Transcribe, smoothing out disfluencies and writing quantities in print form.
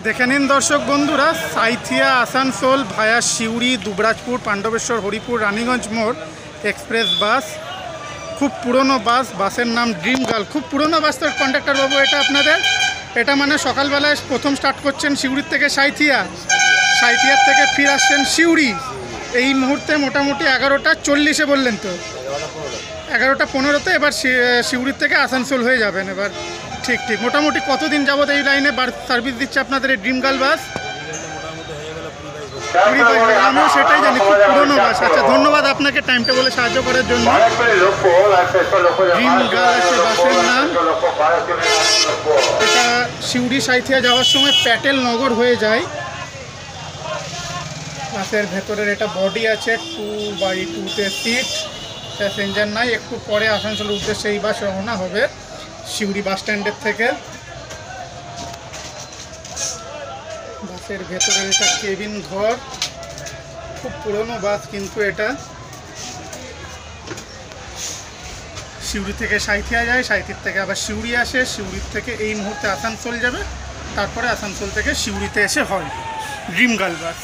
দেখে নিন দর্শক বন্ধুরা, সাঁইথিয়া আসানসোল ভায়া সিউড়ি দুবরাজপুর পাণ্ডবেশ্বর হরিপুর রানীগঞ্জ মোড় এক্সপ্রেস বাস। খুব পুরনো বাস, বাসের নাম ড্রিম গার্ল। খুব পুরনো বাস। তো কন্ডাক্টর বাবু, এটা আপনাদের, এটা মানে সকালবেলায় প্রথম স্টার্ট করছেন সিউড়ির থেকে সাঁইথিয়ার থেকে ফিরে আসছেন সিউড়ি। এই মুহূর্তে মোটামুটি 11:40 বললেন তো, 11:15 এবার সিউড়ির থেকে আসানসোল হয়ে যাবেন এবার। ঠিক ঠিক। মোটামুটি কতদিন যাবত এই লাইনে সার্ভিস দিচ্ছে আপনাদের এই ড্রিম গার্ল বাস? 20 বছর। আমিও সেটাই জানি, খুব পুরনো বাস। আচ্ছা, ধন্যবাদ আপনাকে টাইমটা বলে সাহায্য করার জন্য। ড্রিম গার্ল আছে বাসের নাম। এটা সিউড়ি সাঁইথিয়া যাওয়ার সময় প্যাটেল নগর হয়ে যায়। বাসের ভেতরের এটা বডি আছে, 2x2 সিট, প্যাসেঞ্জার নাই। একটু পরে আসানসোলের উদ্দেশ্যে এই বাস রওনা হবে সিউড়ি বাস স্ট্যান্ডের থেকে। বাসের ভেতরে এটা কেবিন ঘর। খুব পুরনো বাস কিন্তু এটা। সিউড়ি থেকে সাঁইথিয়া যায়, সাঁইথিয়ার থেকে আবার সিউড়ি আসে, সিউড়ির থেকে এই মুহূর্তে আসানসোল যাবে, তারপরে আসানসোল থেকে সিউড়িতে এসে হয় ড্রিম গার্ল বাস।